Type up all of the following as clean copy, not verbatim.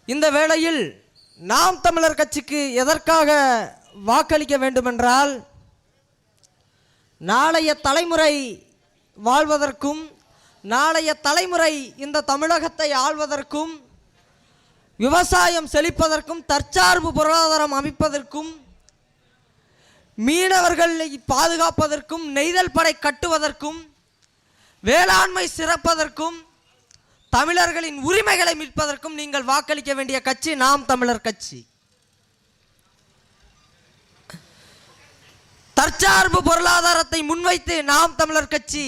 இந்த வேளையில் நாம் தமிழர் கட்சிக்கு எதற்காக வாக்களிக்க வேண்டுமென்றால், நாளைய தலைமுறை வாழ்வதற்கும், நாளைய தலைமுறை இந்த தமிழகத்தை ஆள்வதற்கும், விவசாயம் செழிப்பதற்கும், தற்சார்பு பொருளாதாரம் அமைப்பதற்கும், மீனவர்களை பாதுகாப்பதற்கும், நெய்தல் படை கட்டுவதற்கும், வேளாண்மை சிறப்பதற்கும், தமிழர்களின் உரிமைகளை மீட்பதற்கும் நீங்கள் வாக்களிக்க வேண்டிய கட்சி நாம் தமிழர் கட்சி. தற்சார்பு பொருளாதாரத்தை முன்வைத்து நாம் தமிழர் கட்சி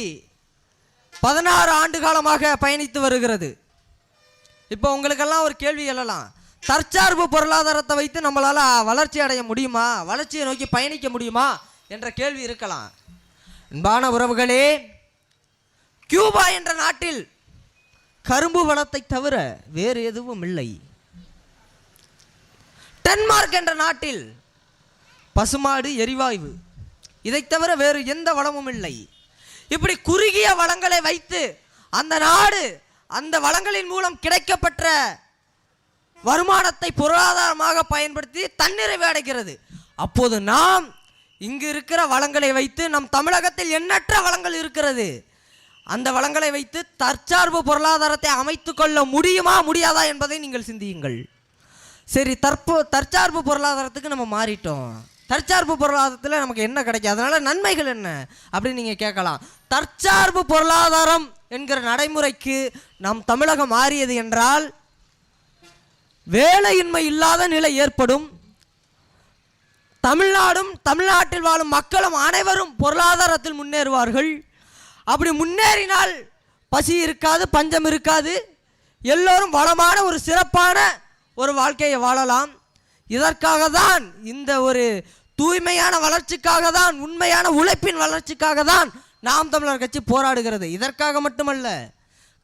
16 ஆண்டு காலமாக பயணித்து வருகிறது. இப்போ உங்களுக்கெல்லாம் ஒரு கேள்வி எழலாம், தற்சார்பு பொருளாதாரத்தை வைத்து நம்மளால வளர்ச்சி அடைய முடியுமா, வளர்ச்சியை நோக்கி பயணிக்க முடியுமா என்ற கேள்வி இருக்கலாம். அன்பான உறவுகளே, கியூபா என்ற நாட்டில் கரும்பு வளத்தை தவிர வேறு எதுவும் இல்லை. டென்மார்க் என்ற நாட்டில் பசுமாடு எரிவாயு, இதை தவிர வேறு எந்த வளமும் இல்லை. இப்படி குறுகிய வளங்களை வைத்து அந்த நாடு அந்த வளங்களின் மூலம் கிடைக்கப்பட்ட வருமானத்தை பொருளாதாரமாக பயன்படுத்தி தன்னிறைவு அடைகிறது. அப்போது நாம் இங்கு இருக்கிற வளங்களை வைத்து, நம் தமிழகத்தில் எண்ணற்ற வளங்கள் இருக்கிறது, அந்த வளங்களை வைத்து தற்சார்பு பொருளாதாரத்தை அமைத்து கொள்ள முடியுமா முடியாதா என்பதை நீங்கள் சிந்தியுங்கள். சரி, தற்சார்பு பொருளாதாரத்துக்கு நம்ம மாறிட்டோம், தற்சார்பு பொருளாதாரத்தில் நமக்கு என்ன கிடைக்கும், அதனால நன்மைகள் என்ன அப்படின்னு நீங்கள் கேட்கலாம். தற்சார்பு பொருளாதாரம் என்கிற நடைமுறைக்கு நம் தமிழகம் மாறியது என்றால் வேலையின்மை இல்லாத நிலை ஏற்படும். தமிழ்நாடும் தமிழ்நாட்டில் வாழும் மக்களும் அனைவரும் பொருளாதாரத்தில் முன்னேறுவார்கள். அப்படி முன்னேறினால் பசி இருக்காது, பஞ்சம் இருக்காது, எல்லோரும் வளமான ஒரு சிறப்பான ஒரு வாழ்க்கையை வாழலாம். இதற்காக தான், இந்த ஒரு தூய்மையான வளர்ச்சிக்காக தான், உண்மையான உழைப்பின் வளர்ச்சிக்காக தான் நாம் தமிழர் கட்சி போராடுகிறது. இதற்காக மட்டுமல்ல,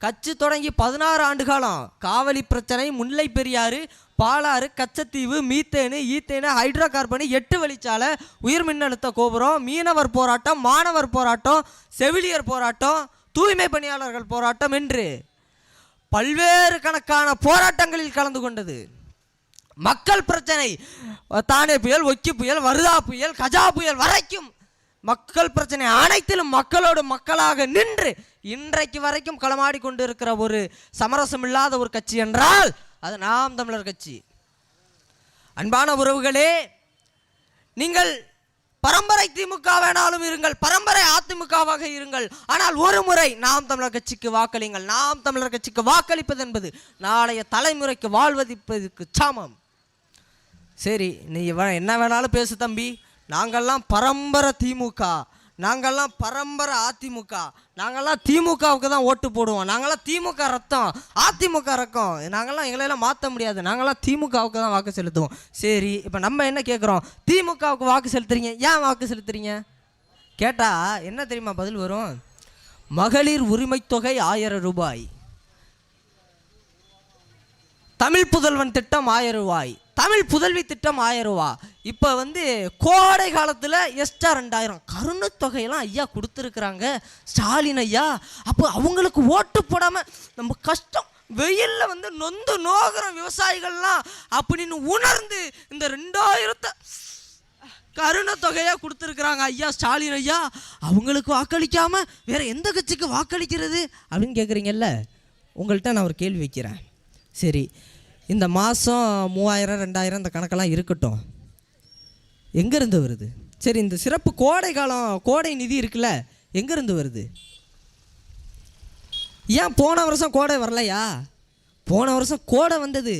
கட்சி தொடங்கி 16 ஆண்டு காலம் காவலி பிரச்சனை, Mullai Periyar, Palar, Katchatheevu, methane, ethane, hydrocarbon, 8 வழிச்சாலை, உயர் மின்னழுத்த கோபுரம், மீனவர் போராட்டம், மாணவர் போராட்டம், செவிலியர் போராட்டம், தூய்மை பணியாளர்கள் போராட்டம் என்று பல்வேறு கணக்கான போராட்டங்களில் கலந்து கொண்டது. மக்கள் பிரச்சனை, தானே புயல், ஒக்கி புயல், வருதா புயல், கஜா புயல் வரைக்கும் மக்கள் பிரச்சனை அனைத்திலும் மக்களோடு மக்களாக நின்று இன்றைக்கு வரைக்கும் களமாடி கொண்டு இருக்கிற ஒரு சமரசம் இல்லாத ஒரு கட்சி என்றால் அது நாம் தமிழர் கட்சி. அன்பான உறவுகளே, நீங்கள் பரம்பரை திமுக வேணாலும் இருங்கள், பரம்பரை அதிமுகவாக இருங்கள், ஆனால் ஒரு முறை நாம் தமிழர் கட்சிக்கு வாக்களிங்கள். நாம் தமிழர் கட்சிக்கு வாக்களிப்பது என்பது நாளைய தலைமுறைக்கு வாழ்வதற்கு சமம். சரி, நீ என்ன வேணாலும் பேசு தம்பி, நாங்கள்லாம் பரம்பரை திமுக, நாங்கள்லாம் பரம்பரை அதிமுக, நாங்கள்லாம் திமுகவுக்கு தான் ஓட்டு போடுவோம், நாங்கள்லாம் திமுக ரத்தம், அதிமுக ரத்தம், நாங்கள்லாம் எங்களெல்லாம் மாற்ற முடியாது, நாங்கள்லாம் திமுகவுக்கு தான் வாக்கு செலுத்துவோம். சரி, இப்போ நம்ம என்ன கேட்குறோம், திமுகவுக்கு வாக்கு செலுத்துறீங்க, ஏன் வாக்கு செலுத்துறீங்க கேட்டால் என்ன தெரியுமா பதில் வரும்? மகளிர் உரிமை தொகை 1000 ரூபாய், தமிழ் புதல்வன் திட்டம் 1000 ரூபாய், தமிழ் புதல்வி திட்டம் 1000 ரூபா. இப்போ கோடை காலத்தில் எக்ஸ்ட்ரா 2000 கருணை தொகையெல்லாம் ஐயா கொடுத்துருக்குறாங்க ஸ்டாலின் ஐயா. அப்போ அவங்களுக்கு ஓட்டு போடாமல் நம்ம கஷ்டம், வெயிலில் நொந்து நோகிற விவசாயிகள்லாம் அப்படின்னு உணர்ந்து இந்த 2000 கருணை தொகையாக கொடுத்துருக்குறாங்க ஐயா ஸ்டாலின் ஐயா. அவங்களுக்கு வாக்களிக்காமல் வேற எந்த கட்சிக்கு வாக்களிக்கிறது அப்படின்னு கேட்குறீங்கல்ல. உங்கள்கிட்ட நான் ஒரு கேள்வி வைக்கிறேன். சரி, இந்த மாதம் 3000 2000 இந்த கணக்கெல்லாம் இருக்கட்டும், எங்கேருந்து வருது? சரி, இந்த சிறப்பு கோடை காலம் கோடை நிதி இருக்குல்ல, எங்கேருந்து வருது? ஏன் போன வருஷம் கோடை வரலையா? போன வருஷம் கோடை வந்தது,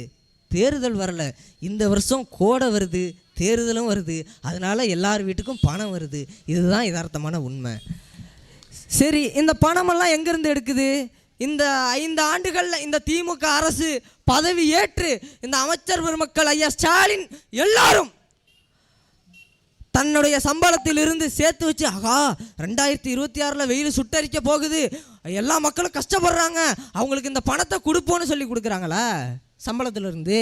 தேர்தல் வரலை. இந்த வருஷம் கோடை வருது, தேர்தலும் வருது, அதனால் எல்லார் வீட்டுக்கும் பணம் வருது. இதுதான் யதார்த்தமான உண்மை. சரி, இந்த பணமெல்லாம் எங்கேருந்து எடுக்குது? இந்த 5 ஆண்டுகளில் இந்த திமுக அரசு பதவி ஏற்று இந்த அமைச்சர் பெருமக்கள் ஐயா ஸ்டாலின் எல்லாரும் தன்னுடைய சம்பளத்தில் இருந்து சேர்த்து வச்சு, ஆகா 2026 வெயில் சுட்டரிக்க போகுது, எல்லா மக்களும் கஷ்டப்படுறாங்க, அவங்களுக்கு இந்த பணத்தை கொடுப்போன்னு சொல்லி கொடுக்குறாங்களா? சம்பளத்திலிருந்து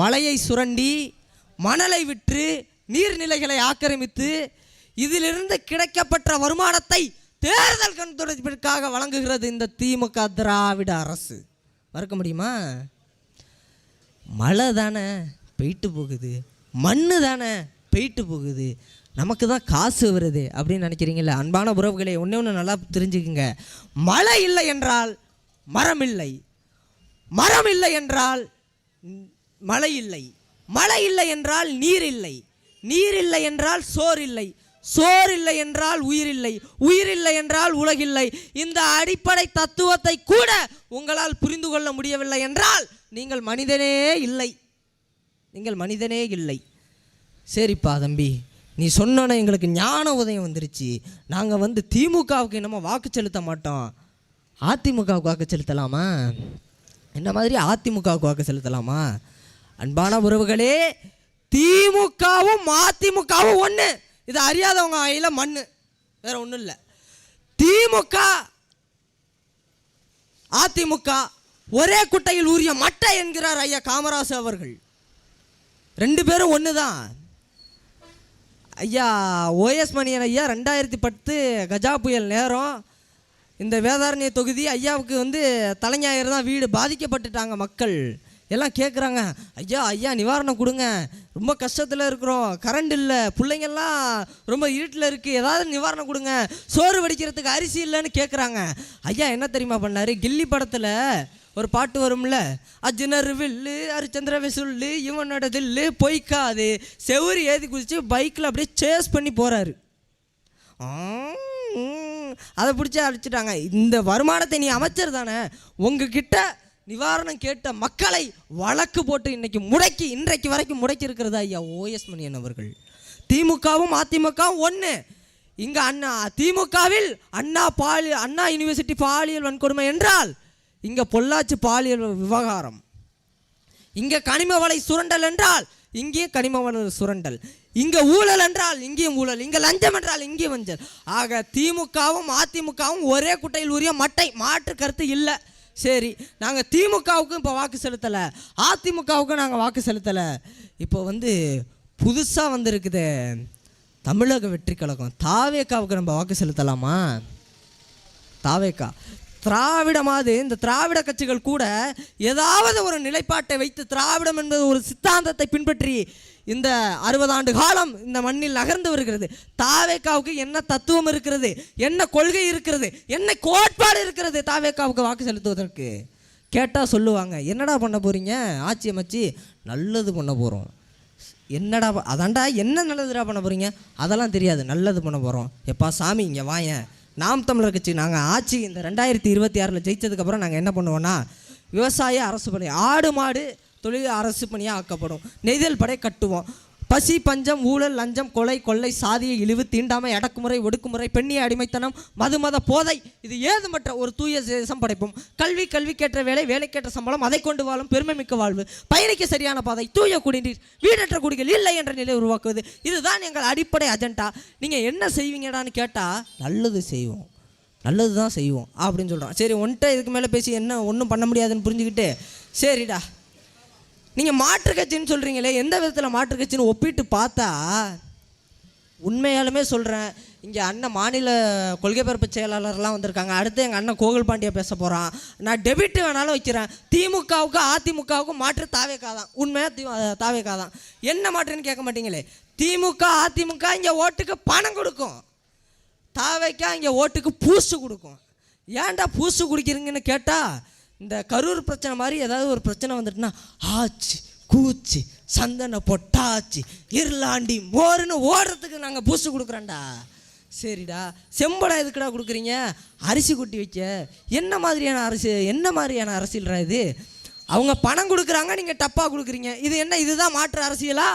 மலையை சுரண்டி, மணலை விற்று, நீர்நிலைகளை ஆக்கிரமித்து, இதிலிருந்து கிடைக்கப்பட்ட வருமானத்தை தேர்தல் கண்துடைப்பிற்காக வழங்குகிறது இந்த திமுக திராவிட அரசு. மறக்க முடியுமா? மழை தானே போயிட்டு போகுது, மண்ணு தானே போயிட்டு போகுது, நமக்கு தான் காசு வருது அப்படின்னு நினைக்கிறீங்களா? அன்பான உறவுகளே, ஒன்று நல்லா தெரிஞ்சுக்குங்க. மழை இல்லை என்றால் மரம் இல்லை, மரம் இல்லை என்றால் மழை இல்லை, மழை இல்லை என்றால் நீர் இல்லை, நீர் இல்லை என்றால் சோறு இல்லை, சோறு இல்லை என்றால் உயிர் இல்லை, உயிர் இல்லை என்றால் உலகில்லை. இந்த அடிப்படை தத்துவத்தை கூட உங்களால் புரிந்து கொள்ள முடியவில்லை என்றால் நீங்கள் மனிதனே இல்லை, நீங்கள் மனிதனே இல்லை. சரிப்பா தம்பி, நீ சொன்னோன்னே எங்களுக்கு ஞான உதயம் வந்துருச்சு. நாங்கள் திமுகவுக்கு என்னமோ வாக்கு செலுத்த மாட்டோம், அதிமுகவுக்கு வாக்கு செலுத்தலாமா? என்ன மாதிரி அதிமுகவுக்கு வாக்கு செலுத்தலாமா? அன்பான உறவுகளே, திமுகவும் அதிமுகவும் ஒன்று. இது அறியாதவங்க கையில் மண்ணு, வேற ஒன்றும் இல்லை. திமுக அதிமுக ஒரே குட்டையில் ஊறிய மட்டை என்கிறார் ஐயா காமராசு அவர்கள். ரெண்டு பேரும் ஒன்று தான். ஐயா ஓஎஸ் மணியன் ஐயா 2010 கஜா புயல் நேரம் இந்த வேதாரண்ய தொகுதி ஐயாவுக்கு தலைஞாயிறு தான் வீடு பாதிக்கப்பட்டுட்டாங்க. மக்கள் எல்லாம் கேட்குறாங்க, ஐயா ஐயா நிவாரணம் கொடுங்க, ரொம்ப கஷ்டத்தில் இருக்கிறோம், கரண்ட் இல்லை, பிள்ளைங்கள்லாம் ரொம்ப இருட்டில் இருக்குது, ஏதாவது நிவாரணம் கொடுங்க, சோறு வடிக்கிறதுக்கு அரிசி இல்லைன்னு கேட்குறாங்க. ஐயா என்ன தெரியுமா பண்ணார்? கில்லி படத்தில் ஒரு பாட்டு வரும்ல, அர்ஜுனர் வில்லு ஹரிச்சந்திர விசுல்லு இவனோட தில்லு பொய்க்காது, செவுரி ஏதி குதிச்சு பைக்கில் அப்படியே சேஸ் பண்ணி போகிறாரு. அதை பிடிச்சி அடிச்சிட்டாங்க. இந்த வருமானத்தை நீ அமைச்சர் தானே, உங்ககிட்ட நிவாரணம் கேட்ட மக்களை வழக்கு போட்டு இன்றைக்கு வரைக்கும் முடக்கி இருக்கிறதா ஐயா ஓஎஸ் மணியன் அவர்கள். திமுகவும் அதிமுகவும் ஒன்று. இங்கே திமுகவில் அண்ணா யூனிவர்சிட்டி பாலியல் வன்கொடுமை என்றால் இங்கே பொள்ளாச்சி பாலியல் விவகாரம், இங்கே கனிம வளை சுரண்டல் என்றால் இங்கேயும் கனிம வள சுரண்டல், இங்கே ஊழல் என்றால் இங்கேயும் ஊழல், இங்கே லஞ்சம் என்றால் இங்கேயும் வஞ்சல். ஆக திமுகவும் அதிமுகவும் ஒரே குட்டையில் உரிய மட்டை, மாற்று கருத்து இல்லை. சரி, நாங்கள் திமுகவுக்கும் இப்போ வாக்கு செலுத்தலை, அதிமுகவுக்கும் நாங்கள் வாக்கு செலுத்தலை. இப்போ புதுசாக வந்திருக்குது தமிழக வெற்றி கழகம், தாவேக்காவுக்கு நம்ம வாக்கு செலுத்தலாமா? தாவேக்கா திராவிடமாவது இந்த திராவிட கட்சிகள் கூட ஏதாவது ஒரு நிலைப்பாட்டை வைத்து, திராவிடம் என்பது ஒரு சித்தாந்தத்தை பின்பற்றி இந்த 60 ஆண்டு காலம் இந்த மண்ணில் நகர்ந்து வருகிறது. தாவேக்காவுக்கு என்ன தத்துவம் இருக்கிறது, என்ன கொள்கை இருக்கிறது, என்ன கோட்பாடு இருக்கிறது தாவேக்காவுக்கு வாக்கு செலுத்துவதற்கு கேட்டால் சொல்லுவாங்க, என்னடா பண்ண போகிறீங்க ஆட்சி அமைச்சு? நல்லது பண்ண போகிறோம். என்னடா அதாண்டா என்ன நல்லதுடா பண்ண போகிறீங்க? அதெல்லாம் தெரியாது, நல்லது பண்ண போகிறோம். எப்பா சாமி இங்கே வாயேன், நாம் தமிழர் கட்சி நாங்கள் ஆட்சி இந்த 2026 ஜெயித்ததுக்கப்புறம் நாங்கள் என்ன பண்ணுவோன்னா, விவசாய அரசு பணி, ஆடு மாடு தொழில் அரசு பணியாக ஆக்கப்படும், நெய்தல் படை கட்டுவோம், பசி பஞ்சம் ஊழல் லஞ்சம் கொலை கொள்ளை சாதிய இழிவு தீண்டாமை அடக்குமுறை ஒடுக்குமுறை பெண்ணிய அடிமைத்தனம் மத போதை இது ஏதுமற்ற ஒரு தூய தேசம் படைப்போம். கல்விக்கேற்ற வேலை வேலைக்கேற்ற சம்பளம் அதை கொண்டு வாழும் பெருமை மிக்க வாழ்வு, பயணிக்க சரியான பாதை, தூய குடிநீர், வீடற்ற குடிகள் இல்லை என்ற நிலை உருவாக்குவது, இதுதான் எங்கள் அடிப்படை அஜெண்டா. நீங்கள் என்ன செய்வீங்கடான்னு கேட்டால் நல்லது செய்வோம், நல்லது தான் செய்வோம் அப்படின்னு சொல்கிறோம். சரி, ஒன்ட்ட இதுக்கு மேலே பேசி என்ன ஒன்றும் பண்ண முடியாதுன்னு புரிஞ்சுக்கிட்டு, சரிடா நீங்கள் மாற்று கட்சின்னு சொல்கிறீங்களே, எந்த விதத்தில் மாற்று கட்சின்னு ஒப்பிட்டு பார்த்தா, உண்மையாலுமே சொல்கிறேன், இங்கே அண்ணன் மாநில கொள்கை பரப்பு செயலாளர்லாம் வந்திருக்காங்க, அடுத்து எங்கள் அண்ணன் கோகுல் பாண்டியா பேச போகிறான், நான் டெபிட் வேணாலும் வைக்கிறேன், திமுகவுக்கும் அதிமுகவுக்கும் மாற்று தாவேக்கா தான், உண்மையாக தாவேக்கா தான். என்ன மாற்றுன்னு கேட்க மாட்டீங்களே, திமுக அதிமுக இங்கே ஓட்டுக்கு பணம் கொடுக்கும், தாவேக்கா இங்கே ஓட்டுக்கு பூசு கொடுக்கும். ஏன்டா பூசு குடிக்கிறீங்கன்னு கேட்டால், இந்த கரூர் பிரச்சனை மாதிரி ஏதாவது ஒரு பிரச்சனை வந்துட்டுனா ஆச்சு கூச்சு சந்தன பொட்டாச்சு இருளாண்டி மோருன்னு ஓடுறதுக்கு நாங்கள் பூசு கொடுக்குறோண்டா. சரிடா, செம்படம் எதுக்குடா கொடுக்குறீங்க? அரிசி கொட்டி வைக்க. என்ன மாதிரியான அரசியல்ரா இது? அவங்க பணம் கொடுக்குறாங்க, நீங்கள் டப்பா கொடுக்குறீங்க. இது என்ன, இதுதான் மாற்று அரசியலா?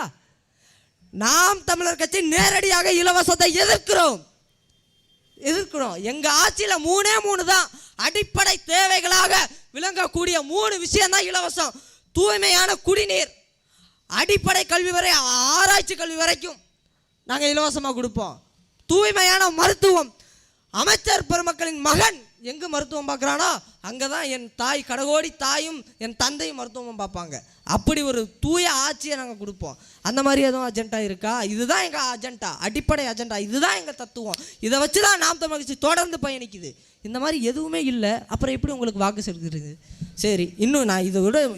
நாம் தமிழர் கட்சி நேரடியாக இலவசத்தை எதிர்க்கிறோம். எங்கள் ஆட்சியில் 3 தான் அடிப்படை தேவைகளாக விளங்கக்கூடிய 3 விஷயம் தான் இலவசம். தூய்மையான குடிநீர், அடிப்படை கல்வி வரை ஆராய்ச்சி கல்வி வரைக்கும் நாங்கள் இலவசமாக கொடுப்போம். தூய்மையான மருத்துவம், அமைச்சர் பெருமக்களின் மகன் எங்கே மருத்துவம் பார்க்குறானோ அங்கே தான் என் தாய் கடகோடி தாயும் என் தந்தையும் மருத்துவம் பார்ப்பாங்க. அப்படி ஒரு தூய ஆட்சியை நாங்கள் கொடுப்போம். அந்த மாதிரி எதுவும் அஜெண்டா இருக்கா? இதுதான் எங்கள் அஜெண்டா, அடிப்படை அஜெண்டா, இதுதான் எங்கள் தத்துவம், இதை வச்சு தான் நாம் தமிழர் கட்சி தொடர்ந்து பயணிக்குது. இந்த மாதிரி எதுவுமே இல்லை, அப்புறம் எப்படி உங்களுக்கு வாக்கு செலுத்துறது? சரி, இன்னும் நான்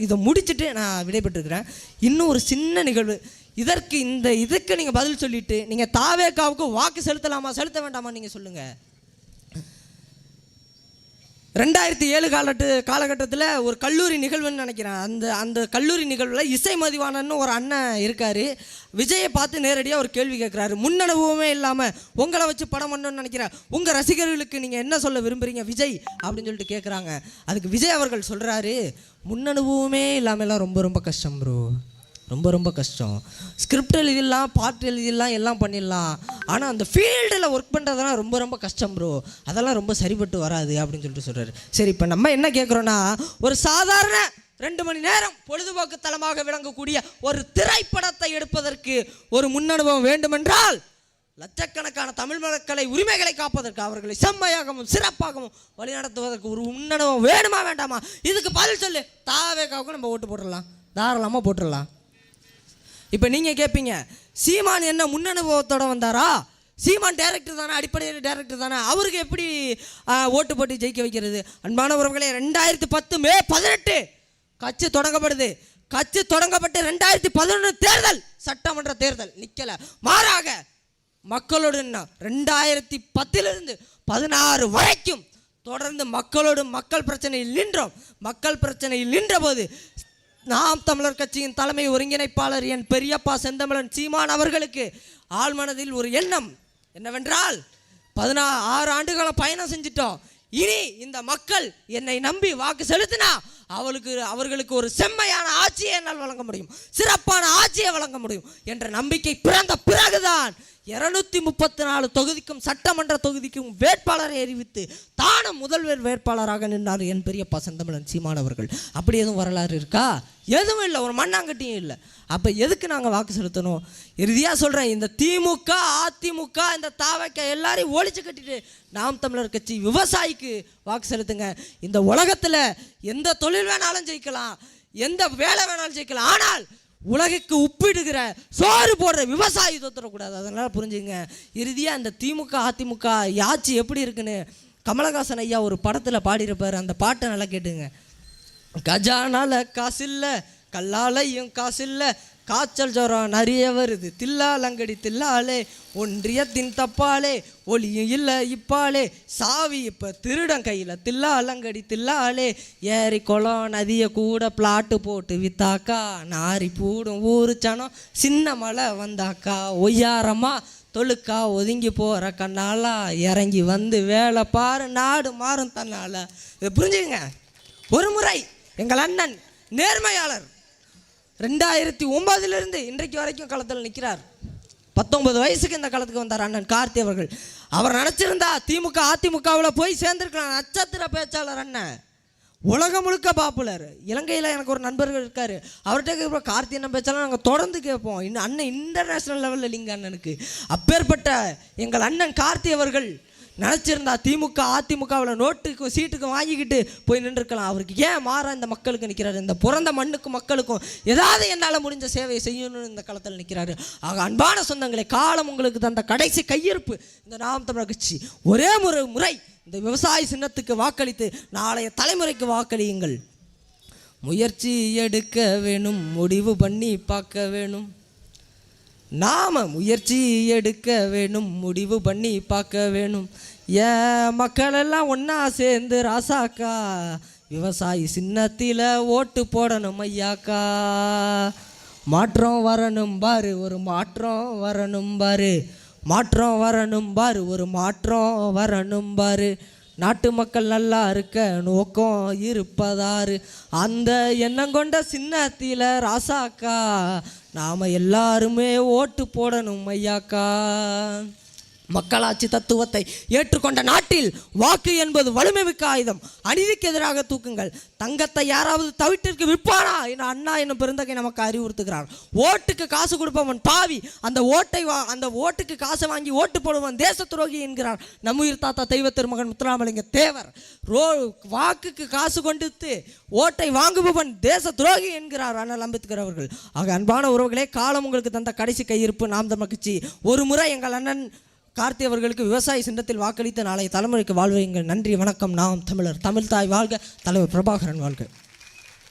இதை முடிச்சுட்டு நான் விடைபெற்றுக்கிறேன். இன்னும் ஒரு சின்ன நிகழ்வு. இதுக்கு நீங்கள் பதில் சொல்லிவிட்டு நீங்கள் தாவேகாவுக்கு வாக்கு செலுத்தலாமா செலுத்த வேண்டாமா நீங்கள் சொல்லுங்கள். 2007 காலகட்டத்தில் ஒரு கல்லூரி நிகழ்வுன்னு நினைக்கிறேன். அந்த கல்லூரி நிகழ்வில் இசை மதிவாணன்னு ஒரு அண்ணன் இருக்கார். விஜயை பார்த்து நேரடியாக ஒரு கேள்வி கேட்குறாரு. முன்னனுபவமே இல்லாமல் உங்களை வச்சு படம் பண்ணணும்னு நினைக்கிறேன், உங்கள் ரசிகர்களுக்கு நீங்கள் என்ன சொல்ல விரும்புகிறீங்க விஜய் அப்படின்னு சொல்லிட்டு கேட்குறாங்க. அதுக்கு விஜய் அவர்கள் சொல்கிறாரு, முன்னனுபவமே இல்லாமலாம் ரொம்ப ரொம்ப கஷ்டம் ப்ரோ, ரொம்ப ரொம்ப கஷ்டம். ஸ்கிரிப்ட் எழுதிடலாம், பாட்டு எழுதிடலாம், எல்லாம் பண்ணிடலாம். ஆனால் அந்த ஃபீல்டில் ஒர்க் பண்ணுறதெல்லாம் ரொம்ப ரொம்ப கஷ்டம் ப்ரோ, அதெல்லாம் ரொம்ப சரிப்பட்டு வராது அப்படின்னு சொல்லிட்டு சொல்கிறாரு. சரி, இப்போ நம்ம என்ன கேட்குறோன்னா, ஒரு சாதாரண 2 மணி நேரம் பொழுதுபோக்கு தளமாக விளங்கக்கூடிய ஒரு திரைப்படத்தை எடுப்பதற்கு ஒரு முன்னனுபவம் வேண்டுமென்றால், லட்சக்கணக்கான தமிழ் மக்களை உரிமைகளை காப்பதற்கு, அவர்களை செம்மையாகவும் சிறப்பாகவும் வழிநடத்துவதற்கு ஒரு முன்னனுபவம் வேணுமா வேண்டாமா? இதுக்கு பதில் சொல்லு. தாவேகாவுக்கு நம்ம ஓட்டு போட்டுடலாம், தாராளமாக போட்டுடலாம். இப்போ நீங்கள் கேட்பீங்க, சீமான் என்ன முன்னனுபவத்தோடு வந்தாரா? சீமான் டைரக்டர் தானே, அடிப்படையில் டைரக்டர் தானே, அவருக்கு எப்படி ஓட்டு போட்டு ஜெயிக்க வைக்கிறது? அன்பான உறவுகளே, 2010 மே 18 கட்சி தொடங்கப்படுது. கட்சி தொடங்கப்பட்டு 2011 தேர்தல், சட்டமன்ற தேர்தல் நிற்கலை. மாறாக மக்களோடு 2010 16 வரைக்கும் தொடர்ந்து மக்களோடு மக்கள் பிரச்சனையில் நின்றோம். மக்கள் பிரச்சனையில் நின்ற போது நாம் தமிழர் கட்சியின் தலைமை ஒருங்கிணைப்பாளர் என் பெரியப்பா செந்தமிழன் சீமான் அவர்களுக்கு ஆழ்மனதில் ஒரு எண்ணம் என்னவென்றால், 16 ஆண்டுகாலம் பயணம் செஞ்சிட்டோம், இனி இந்த மக்கள் என்னை நம்பி வாக்கு செலுத்தினா அவர்களுக்கு ஒரு செம்மையான ஆட்சியை என்னால் வழங்க முடியும், சிறப்பான ஆட்சியை வழங்க முடியும் என்ற நம்பிக்கை பிறந்த பிறகுதான் 234 தொகுதிக்கும் சட்டமன்ற தொகுதிக்கும் வேட்பாளரை அறிவித்து தானும் முதல்வர் வேட்பாளராக நின்றார் என் பெரியப்பா செந்தமிழன் சீமான் அவர்கள். அப்படி எதுவும் வரலாறு இருக்கா? எதுவும் இல்லை, ஒரு மண்ணாங்கட்டியும் இல்லை. அப்போ எதுக்கு நாங்கள் வாக்கு செலுத்தணும்? இறுதியாக சொல்கிறேன், இந்த திமுக அதிமுக இந்த தாவேகா எல்லாரையும் ஒழிச்சு கட்டிட்டு நாம் தமிழர் கட்சி விவசாயிக்கு வாக்கு செலுத்துங்க. இந்த உலகத்தில் எந்த தொழில் வேணாலும் ஜெயிக்கலாம், எந்த வேலை வேணாலும் ஜெயிக்கலாம், ஆனால் உலகுக்கு உப்பிடுகிற சோறு போடுற விவசாயி தோத்துறக்கூடாது. அதனால் புரிஞ்சுங்க. இறுதியாக இந்த திமுக அதிமுக ஆட்சி எப்படி இருக்குன்னு கமலஹாசன் ஐயா ஒரு படத்தில் பாடியிருப்பார். அந்த பாட்டை நல்லா கேட்டுங்க. கஜானால காசு இல்லை, கல்லாலையும் காசு இல்லை, காய்ச்சல் ஜுரம் நிறைய வருது, தில்லாலங்கடி தில்லாலே, ஒன்றியத்தின் தப்பாலே, ஒளியும் இல்லை இப்பாலே, சாவி இப்போ திருடன் கையில், தில்லாலங்கடி தில்லாலே, ஏரி குளம் நதியை கூட பிளாட்டு போட்டு வித்தாக்கா, நாரி பூடும் ஊரு சனம், சின்ன மழை வந்தாக்கா, ஒய்யாரமாக தொழுக்கா ஒதுங்கி போகிற கண்ணாலா, இறங்கி வந்து வேலை பாரு நாடு மாறும் தன்னால். இதை புரிஞ்சுங்க. ஒரு முறை எங்கள் அண்ணன் நேர்மையாளர் 2009 இன்றைக்கு வரைக்கும் களத்தில் நிற்கிறார். 19 வயசுக்கு இந்த களத்துக்கு வந்தார் அண்ணன் கார்த்தி அவர்கள். அவர் நினச்சிருந்தா திமுக அதிமுகவில் போய் சேர்ந்துருக்கலாம். நட்சத்திர பேச்சாளர் அண்ணன், உலகம் முழுக்க பாப்புலர். இலங்கையில் எனக்கு ஒரு நண்பர்கள் இருக்கார், அவர்கிட்ட கேட்ப கார்த்தி என்ன பேச்சாலும் நாங்கள் தொடர்ந்து கேட்போம். இன்னும் அண்ணன் இன்டர்நேஷ்னல் லெவலில் இல்லைங்க அண்ணனுக்கு. அப்பேற்பட்ட எங்கள் அண்ணன் கார்த்தி அவர்கள் நினச்சிருந்தா திமுக அதிமுகவில் நோட்டுக்கும் சீட்டுக்கும் வாங்கிக்கிட்டு போய் நின்றுருக்கலாம். அவருக்கு ஏன் மாறா இந்த மக்களுக்கு நிற்கிறாரு? இந்த பிறந்த மண்ணுக்கும் மக்களுக்கும் ஏதாவது என்னால் முடிஞ்ச சேவையை செய்யணும்னு இந்த களத்தில் நிற்கிறாரு. ஆக அன்பான சொந்தங்களை, காலம் உங்களுக்கு தந்த கடைசி கையிருப்பு இந்த நாம் தமிழர் கட்சி. ஒரே முறை இந்த விவசாய சின்னத்துக்கு வாக்களித்து நாளைய தலைமுறைக்கு வாக்களியுங்கள். முயற்சி எடுக்க வேணும், முடிவு பண்ணி பார்க்க வேணும். நாம முயற்சி எடுக்க வேணும், முடிவு பண்ணி பார்க்க வேணும். மக்களெல்லாம் ஒன்றா சேர்ந்து ராசாக்கா விவசாயி சின்னத்தில் ஓட்டு போடணும் ஐயாக்கா. மாற்றம் வரணும் பாரு, ஒரு மாற்றம் வரணும் பாரு, மாற்றம் வரணும் பாரு, ஒரு மாற்றம் வரணும் பாரு. நாட்டு மக்கள் நல்லா இருக்க நோக்கம் இருப்பதாரு, அந்த எண்ணம் கொண்ட சின்னத்தில் ராசாக்கா நாம் எல்லாருமே ஓட்டு போடணும் ஐயாக்கா. மக்களாட்சி தத்துவத்தை ஏற்றுக்கொண்ட நாட்டில் வாக்கு என்பது வலிமை மிக்க ஆயுதம். அநீதிக்கு எதிராக தூக்குங்கள். தங்கத்தை யாராவது தவிட்டிற்கு விற்பானா என அண்ணா என்னும் பெருந்தகை நமக்கு அறிவுறுத்துகிறார். ஓட்டுக்கு காசு கொடுப்பவன் பாவி, அந்த ஓட்டுக்கு காசு வாங்கி ஓட்டு போடுவன் தேச துரோகி என்கிறார் நம்முயிர் தாத்தா தெய்வ திருமகன் முத்துராமலிங்க தேவர். வாக்குக்கு காசு கொடுத்து ஓட்டை வாங்குபவன் தேச துரோகி என்கிறார் அண்ணல் அம்பேத்கர் அவர்கள். ஆக அன்பான உறவுகளே, காலம் உங்களுக்கு தந்த கடைசி கையிருப்பு நாம் தமிழர் கட்சி. ஒரு முறை எங்கள் அண்ணன் கார்த்தி அவர்களுக்கு விவசாய சின்னத்தில் வாக்களித்து நாளைய தலைமுறைக்கு வாழ்வையுங்கள். நன்றி, வணக்கம். நாம் தமிழர். தமிழ் தாய் வாழ்க. தலைவர் பிரபாகரன் வாழ்க.